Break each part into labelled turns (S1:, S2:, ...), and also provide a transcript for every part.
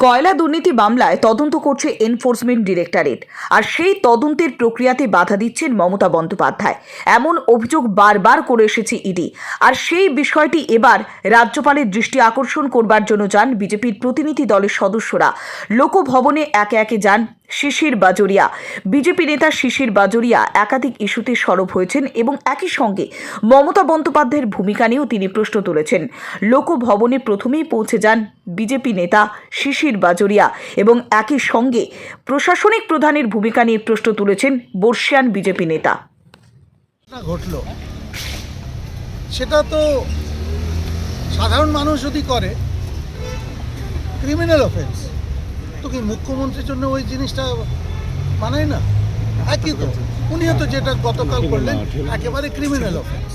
S1: কয়লা দুর্নীতি মামলায় তদন্ত করছে এনফোর্সমেন্ট ডিরেক্টরেট, আর সেই তদন্তের প্রক্রিয়াতে বাধা দিচ্ছেন মমতা বন্দ্যোপাধ্যায়। এমন অভিযোগ বারবার করে এসেছে ইডি, আর সেই বিষয়টি এবার রাজ্যপালের দৃষ্টি আকর্ষণ করবার জন্য যান বিজেপির প্রতিনিধি দলের সদস্যরা। লোকভবনে একে একে যান শিশির বাজোরিয়া। বিজেপি নেতা শিশির বাজোরিয়া একাধিক ইস্যুতে সরব হয়েছেন এবং একই সঙ্গে মমতা বন্দ্যোপাধ্যায়ের ভূমিকা নিয়েও তিনি প্রশ্ন তুলেছেন। লোকভবনে প্রথমেই পৌঁছে যান বিজেপি নেতা শিশির বাজোরিয়া এবং একই সঙ্গে প্রশাসনিক প্রধানের ভূমিকা নিয়ে প্রশ্ন তুলেছেন বর্ষিয়ান বিজেপি নেতা।
S2: ঘটল সেটা তো সাধারণ মানুষ যদি করে ক্রিমিনাল অফেন্স, তো কি মুখ্যমন্ত্রীর জন্য ওই জিনিসটা মানায় না? একই তো উনিও তো যেটা গতকাল করলেন একেবারে ক্রিমিনাল অফেন্স।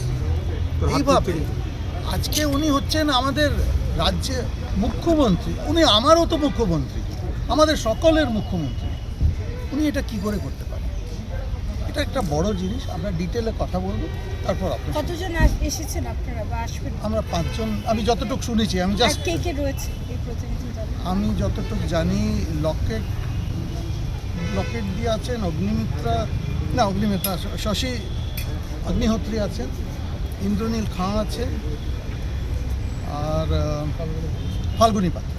S2: এইভাবে আজকে উনি হচ্ছেন আমাদের রাজ্যে মুখ্যমন্ত্রী, উনি আমারও তো মুখ্যমন্ত্রী, আমাদের সকলের মুখ্যমন্ত্রী। উনি এটা কি করে করতে পারেন? এটা একটা বড় জিনিস। আমরা ডিটেলে কথা বলবো, তারপর
S3: কতজন এসেছেন আপনারা বা আসবেন?
S2: আমরা 5 জন, আমি যতটুকু শুনেছি। আমি জাস্ট
S3: কে কে রয়েছে এই প্রতিনিধি দলে?
S2: আমি যতটুকু জানি লকেট দিয়ে আছেন, অগ্নিমিত্রা শশী অগ্নিহোত্রী আছেন, ইন্দ্রনীল খাঁ আছে, আর ফাল্গুনী পাত্র।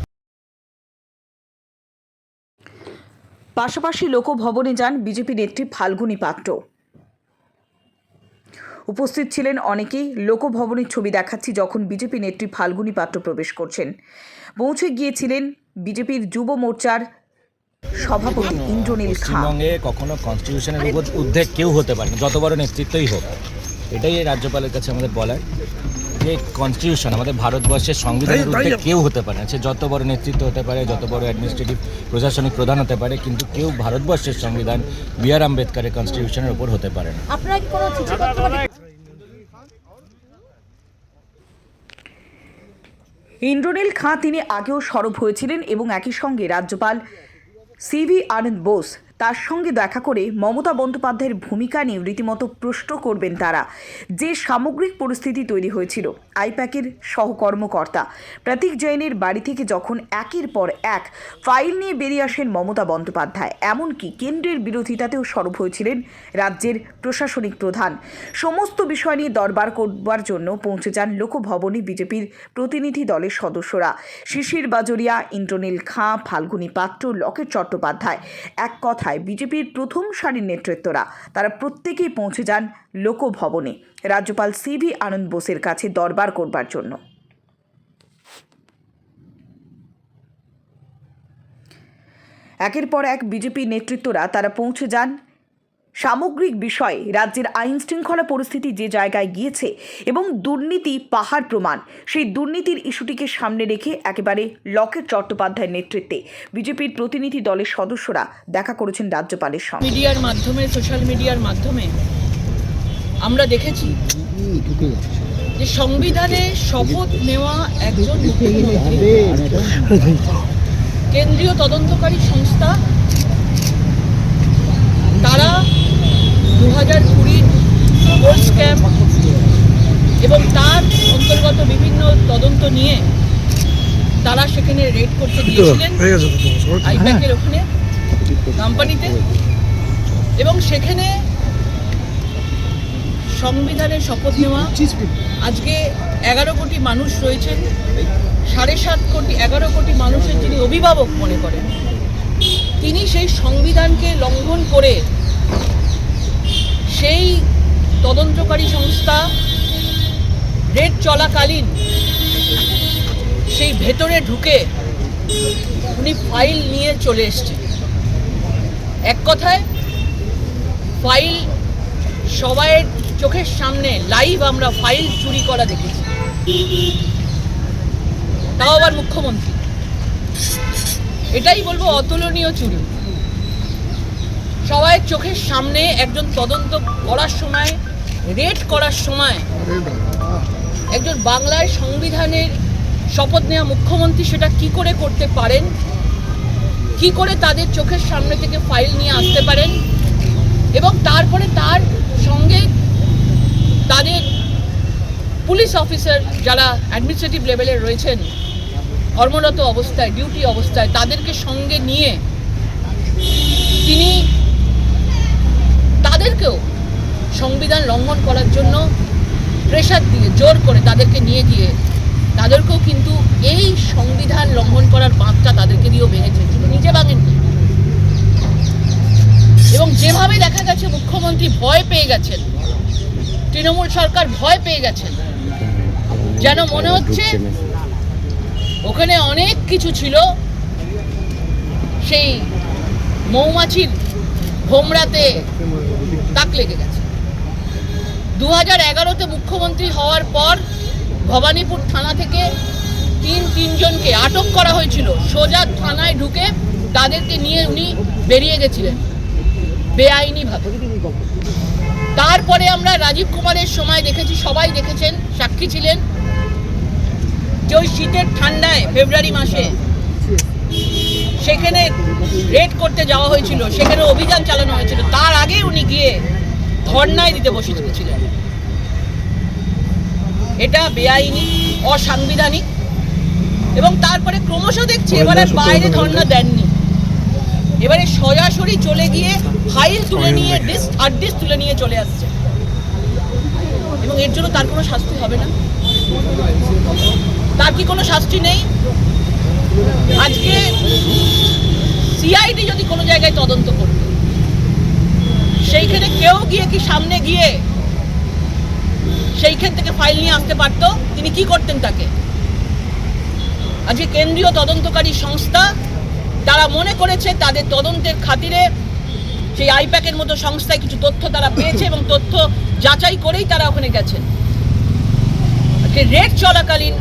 S1: পাশাপাশি লোকভবনে যান বিজেপি নেত্রী ফাল্গুনী পাত্র। উপস্থিত ছিলেন অনেকেই। লোকভবনের ছবি দেখাচ্ছি যখন বিজেপি নেত্রী ফাল্গুনী পাত্র প্রবেশ করছেন। পৌঁছে গিয়েছিলেন বিজেপির যুব মোর্চার সভাপতি ইন্দ্রনীল খাঁ।
S4: পশ্চিমবঙ্গে কখনো কনস্টিটিউশনের ঊর্ধ্বে কেউ হতে পারে না, যত বড় নেতৃত্বই হোক। এটাই রাজ্যপালের কাছে আমাদের বলার, যে কনস্টিটিউশন আমাদের ভারতবর্ষের সংবিধানের ঊর্ধ্বে কেউ হতে পারে না। সে যত বড় নেতৃত্ব হতে পারে, যত বড় অ্যাডমিনিস্ট্রেটিভ প্রশাসনিক প্রধান হতে পারে, কিন্তু কেউ ভারতবর্ষের সংবিধান বি.আর. আম্বেদকরের কনস্টিটিউশনের উপর হতে পারে না।
S3: আপনারা কি কোনো চিঠিপত্র?
S1: ইন্দ্রনীল খাঁ তিনি আগেও সরব হয়েছিলেন এবং একই সঙ্গে রাজ্যপাল সিভি আনন্দ বোস তার সঙ্গে দেখা করে মমতা বন্দ্যোপাধ্যায়ের ভূমিকা নিয়ে রীতিমতো প্রশ্ন করবেন তারা। যে সামগ্রিক পরিস্থিতি তৈরি হয়েছিল, আইপ্যাকের সহকর্মকর্তা প্রতীক জৈনের বাড়ি থেকে যখন একের পর এক ফাইল নিয়ে বেরিয়ে আসেন মমতা বন্দ্যোপাধ্যায়, এমনকি কেন্দ্রের বিরোধিতাতেও সরব হয়েছিলেন রাজ্যের প্রশাসনিক প্রধান। সমস্ত বিষয় নিয়ে দরবার করবার জন্য পৌঁছে যান লোকভবনে বিজেপির প্রতিনিধি দলের সদস্যরা। শিশির বাজোরিয়া, ইন্দ্রনীল খাঁ, ফাল্গুনী পাত্র, লকেট চট্টোপাধ্যায়, এক কথায় বিজেপির প্রথম সারির নেতৃত্বরা তারা প্রত্যেকেই পৌঁছে যান লোকভবনে রাজ্যপাল সিভি আনন্দ বোসের কাছে দরবার করবার জন্য। একের পর এক বিজেপি নেতৃত্বরা তারা পৌঁছে যান সামগ্রিক বিষয়ে, রাজ্যের আইন শৃঙ্খলা পরিস্থিতি যে জায়গায় গিয়েছে এবং দুর্নীতি পাহাড় প্রমাণ, সেই দুর্নীতির ইস্যুটিকে সামনে রেখে একেবারে লকেট চট্টোপাধ্যায়ের নেতৃত্বে বিজেপির প্রতিনিধি দলের সদস্যরা দেখা করেছেন রাজ্যপালের সঙ্গে।
S5: মিডিয়ার মাধ্যমে, সোশ্যাল মিডিয়ার মাধ্যমে আমরা দেখেছি যে সংবিধানে শপথ নেওয়া একজন মুখ্যমন্ত্রী, কেন্দ্রীয় তদন্তকারী সংস্থা তারা 2020 গোল্ড স্ক্যাম এবং তার অন্তর্গত বিভিন্ন তদন্ত নিয়ে তারা সেখানে রেড করতে গিয়েছিলেন আইপ্যাকের ওখানে কোম্পানিতে, এবং সেখানে সংবিধানের শপথ নেওয়া আজকে 11 কোটি মানুষ রয়েছেন, 11 কোটি মানুষের যিনি অভিভাবক মনে করেন, তিনি সেই সংবিধানকে লঙ্ঘন করে সেই তদন্তকারী সংস্থা রেড চলাকালীন সেই ভেতরে ঢুকে উনি ফাইল নিয়ে চলে এসছেন। এক কথায় ফাইল সবাইয়ের চোখের সামনে লাইভ আমরা ফাইল চুরি করা দেখেছি, তাও আবার মুখ্যমন্ত্রী। এটাই বলবো অতুলনীয় চুরি। সবাই চোখের সামনে একজন তদন্ত করার সময়, রেড করার সময় একজন বাংলার সংবিধানের শপথ নেওয়া মুখ্যমন্ত্রী সেটা কি করে করতে পারেন, কি করে তাদের চোখের সামনে থেকে ফাইল নিয়ে আসতে পারেন, এবং তারপরে তার সঙ্গে তাদের পুলিশ অফিসার যারা অ্যাডমিনিস্ট্রেটিভ লেভেলে রয়েছেন কর্মরত অবস্থায়, ডিউটি অবস্থায় তাদেরকে সঙ্গে নিয়ে তিনি তাদেরকেও সংবিধান লঙ্ঘন করার জন্য প্রেশার দিয়ে জোর করে তাদেরকে নিয়ে গিয়ে তাদেরকেও কিন্তু এই সংবিধান লঙ্ঘন করার বাঁধটা তাদেরকে দিয়েও ভেঙেছেন, শুধু নিজে ভাঙেননি। এবং যেভাবে দেখা গেছে মুখ্যমন্ত্রী ভয় পেয়ে গেছেন, তৃণমূল সরকার ভয় পেয়ে গেছেন, যেন মনে হচ্ছে ওখানে অনেক কিছু ছিল, সেই মৌমাছির ভোমরাতে তাক লেগে গেছে। 2011-তে মুখ্যমন্ত্রী হওয়ার পর ভবানীপুর থানা থেকে তিনজনকে আটক করা হয়েছিল, সোজা থানায় ঢুকে তাদেরকে নিয়ে উনি বেরিয়ে গেছিলেন বেআইনিভাবে। তারপরে আমরা রাজীব কুমারের সময় দেখেছি, সবাই দেখেছেন, সাক্ষী ছিলেন, যে ওই শীতের ঠান্ডায় ফেব্রুয়ারি মাসে সেখানে রেড করতে যাওয়া হয়েছিল, সেখানে অভিযান চালানো হয়েছিল। তার আগে উনি গিয়ে ধর্নায় দিতে বসে ছিলেন। এটা বেআইনি, অসাংবিধানিক। এবং তারপরে ক্রমশ দেখছি এবারে বাইরে ধর্না দেননি, এবারে সরাসরি চলে গিয়ে ফাইল তুলে নিয়ে হার্ড ডিস্ক তুলে নিয়ে চলে আসছে। এবং এর জন্য তার কোনো শাস্তি হবে না? তার কি কোনো শাস্তি নেই? আজকে সিআইডি যদি কোনো জায়গায় তদন্ত করত, সেইখানে কেউ গিয়ে কি সামনে গিয়ে সেইখান থেকে ফাইল নিয়ে আসতে পারত? তিনি কি করতেন তাকে? আজকে কেন্দ্রীয় তদন্তকারী সংস্থা তারা মনে করেছে তাদের তদন্তের খাতিরে সেই আইপ্যাকের মতো সংস্থায় কিছু তথ্য তারা পেয়েছে এবং তথ্য যাচাই করেই তারা ওখানে গেছেন। আজকে রেড চলাকালীন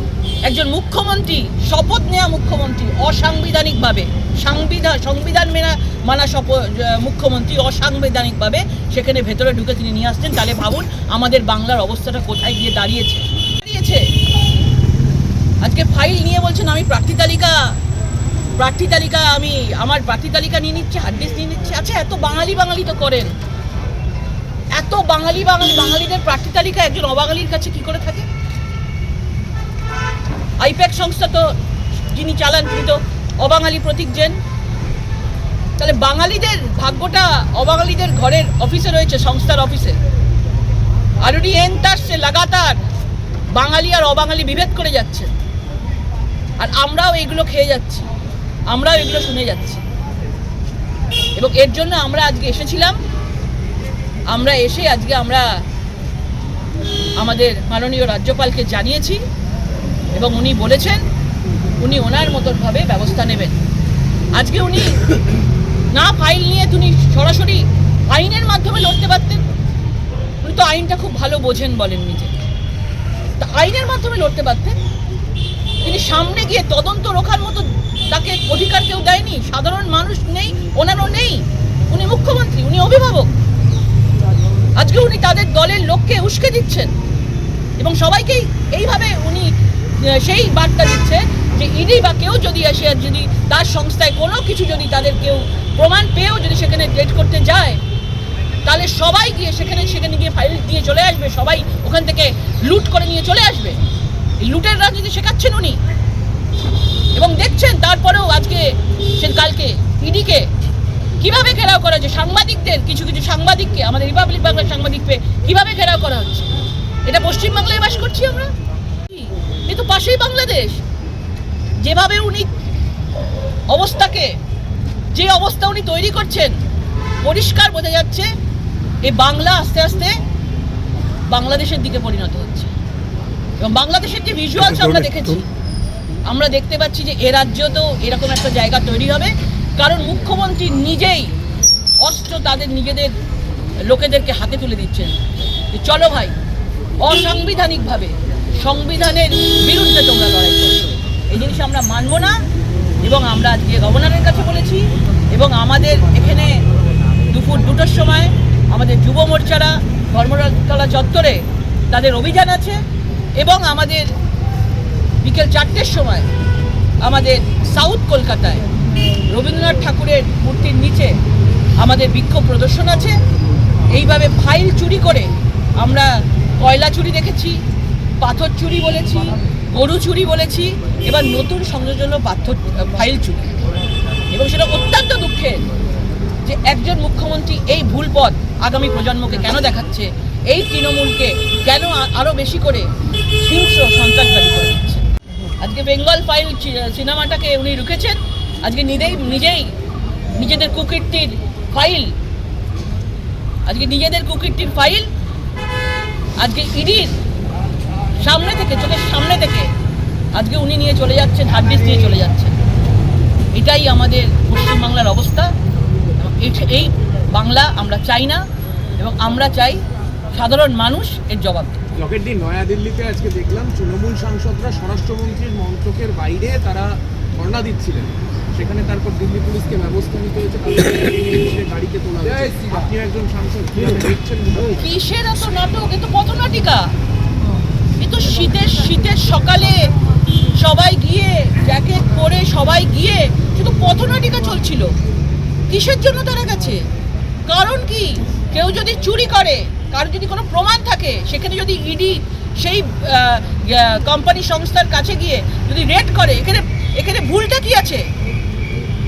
S5: একজন মুখ্যমন্ত্রী, শপথ নেওয়া মুখ্যমন্ত্রী, অসাংবিধানিকভাবে সংবিধান মানা মুখ্যমন্ত্রী অসাংবিধানিকভাবে সেখানে ভেতরে ঢুকে তিনি নিয়ে আসছেন। তাহলে ভাবুন আমাদের বাংলার অবস্থাটা কোথায় গিয়ে দাঁড়িয়েছে। আজকে ফাইল নিয়ে বলছেন আমি প্রার্থী তালিকা আমি আমার প্রার্থী তালিকা নিয়ে নিচ্ছে, হার্ড ডিস্ক নিয়ে নিচ্ছে। আচ্ছা, এত বাঙালি তো করেন, এত বাঙালিদের প্রার্থী তালিকা একজন অবাঙালির কাছে কি করে থাকে? আইপ্যাক সংস্থা তো যিনি চালান তিনি তো অবাঙালি প্রতীক জেন। তাহলে বাঙালিদের ভাগ্যটা অবাঙালিদের ঘরের অফিসে রয়েছে, সংস্থার অফিসে। আর উনি সে লাগাতার বাঙালি আর অবাঙালি বিভেদ করে যাচ্ছে। আর আমরাও এইগুলো খেয়ে যাচ্ছি, আমরাও এগুলো শুনে যাচ্ছি। এবং এর জন্য আমরা আজকে এসেছিলাম। আমরা এসে আজকে আমরা আমাদের মাননীয় রাজ্যপালকে জানিয়েছি এবং উনি বলেছেন উনি ওনার মতনভাবে ব্যবস্থা নেবেন। আজকে উনি না ফাইল নিয়ে তিনি সরাসরি আইনের মাধ্যমে লড়তে পারতেন। উনি তো আইনটা খুব ভালো বোঝেন বলেন নিজে, তা আইনের মাধ্যমে লড়তে পারতেন। তিনি সামনে গিয়ে তদন্ত রোখার মতো তাকে অধিকার কেউ দেয়নি, সাধারণ মানুষ নেই, ওনারও নেই। উনি মুখ্যমন্ত্রী, উনি অভিভাবক। আজকে উনি তাদের দলের লোককে উস্কে দিচ্ছেন এবং সবাইকেই এইভাবে উনি সেই বার্তা দিচ্ছে যে ইডি বা কেউ যদি আসে, আর যদি তার সংস্থায় কোনো কিছু যদি তাদের কেউ প্রমাণ পেয়েও যদি সেখানে রেড করতে যায়, তাহলে সবাই গিয়ে সেখানে গিয়ে ফাইল দিয়ে চলে আসবে, সবাই ওখান থেকে লুট করে নিয়ে চলে আসবে। এই লুটের রাজনীতি শেখাচ্ছেন উনি। এবং দেখছেন তারপরেও আজকে কালকে ইডিকে কিভাবে ঘেরাও করা হচ্ছে, সাংবাদিকদের কিছু সাংবাদিককে, আমাদের রিপাবলিক বাংলার সাংবাদিককে কিভাবে ঘেরাও করা হচ্ছে। এটা পশ্চিমবাংলায় বাস করছি আমরা, এ তো পাশেই বাংলাদেশ। যেভাবে উনি অবস্থাকে, যে অবস্থা উনি তৈরি করছেন, পরিষ্কার বোঝা যাচ্ছে এই বাংলা আস্তে আস্তে বাংলাদেশের দিকে পরিণত হচ্ছে। এবং বাংলাদেশের যে ভিজুয়ালস আমরা দেখেছি, আমরা দেখতে পাচ্ছি যে এ রাজ্যতেও এরকম একটা জায়গা তৈরি হবে। কারণ মুখ্যমন্ত্রী নিজেই অস্ত্র তাদের নিজেদের লোকেদেরকে হাতে তুলে দিচ্ছেন যে চলো ভাই, অসাংবিধানিকভাবে সংবিধানের বিরুদ্ধে তোমরা লড়াই করছো। এই জিনিস আমরা মানব না। এবং আমরা আজকে গভর্নরের কাছে বলেছি এবং আমাদের এখানে দুপুর 2টোর সময় আমাদের যুব মোর্চারা ধর্মতলা চত্বরে তাদের অভিযান আছে এবং আমাদের বিকেল 4টের সময় আমাদের সাউথ কলকাতায় রবীন্দ্রনাথ ঠাকুরের মূর্তির নিচে আমাদের বিক্ষোভ প্রদর্শন আছে। এইভাবে ফাইল চুরি করে আমরা কয়লা চুরি দেখেছি, পাথর চুরি বলেছি, গরু চুরি বলেছি, এবার নতুন সংযোজন ফাইল চুরি, এবং সেটা অত্যন্ত দুঃখের যে একজন মুখ্যমন্ত্রী এই ভুল পথ আগামী প্রজন্মকে কেন দেখাচ্ছে, এই তৃণমূলকে কেন আরও বেশি করে হিংস্র সন্ত্রাসবাদী করে দিচ্ছে। আজকে বেঙ্গল ফাইল সিনেমাটাকে উনি রুখেছেন, আজকে নিজেই নিজেদের কুকীর্তির ফাইল, আজকে ইডির সামনে থেকে, চোখের সামনে থেকে আজকে উনি নিয়ে চলে যাচ্ছেন, হার্ডডিস্ক নিয়ে চলে যাচ্ছেন। এটাই আমাদের পশ্চিমবাংলার অবস্থা, এবং এই বাংলা আমরা চাই না, এবং আমরা চাই সাধারণ মানুষ এর জবাব দেয়।
S6: লকেট দিন নয়াদিল্লিতে আজকে দেখলাম তৃণমূল সাংসদরা স্বরাষ্ট্রমন্ত্রীর মন্ত্রকের বাইরে তারা ধর্ণা দিচ্ছিলেন, সেখানে তারপর দিল্লি পুলিশকে ব্যবস্থা নিতে হয়েছে, গাড়িতে তোলা হয়েছে। আপনিও একজন সাংসদ, কিভাবে দেখছেন?
S5: কিসের এত নাটক? এ তো পথনাটিকা। এ তো শীতের সকালে সবাই গিয়ে জ্যাকেট পরে সবাই গিয়ে শুধু পথনাটিকা চলছিল। কিসের জন্য তারা গেছে? কারণ কি? কেউ যদি চুরি করে, কারোর যদি কোনো প্রমাণ থাকে, সেখানে যদি ইডি সেই কোম্পানি সংস্থার কাছে গিয়ে যদি রেড করে, এখানে ভুলটা কি আছে?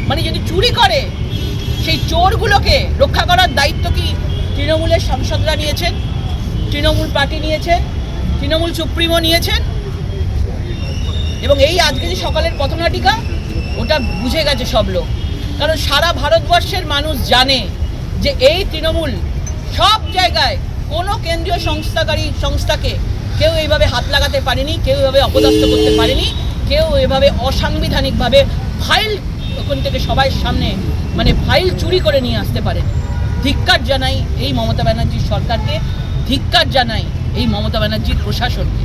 S5: মানে যদি চুরি করে, সেই চোরগুলোকে রক্ষা করার দায়িত্ব কি তৃণমূলের সাংসদরা নিয়েছেন, তৃণমূল পার্টি নিয়েছেন, তৃণমূল সুপ্রিমো নিয়েছেন? এবং এই আজকে যে সকালের পথনাটিকা, ওটা বুঝে গেছে সব লোক। কারণ সারা ভারতবর্ষের মানুষ জানে যে এই তৃণমূল সব জায়গায় কোনো কেন্দ্রীয় সংস্থাকে কেউ এইভাবে হাত লাগাতে পারেনি, কেউ এভাবে অপদস্থ করতে পারেনি, কেউ এভাবে অসাংবিধানিকভাবে ফাইল ওখান থেকে সবাই সামনে মানে ফাইল চুরি করে নিয়ে আসতে পারেন। ধিক্কার জানাই এই মমতা ব্যানার্জির সরকারকে, ধিক্কার জানাই এই মমতা ব্যানার্জির প্রশাসনকে।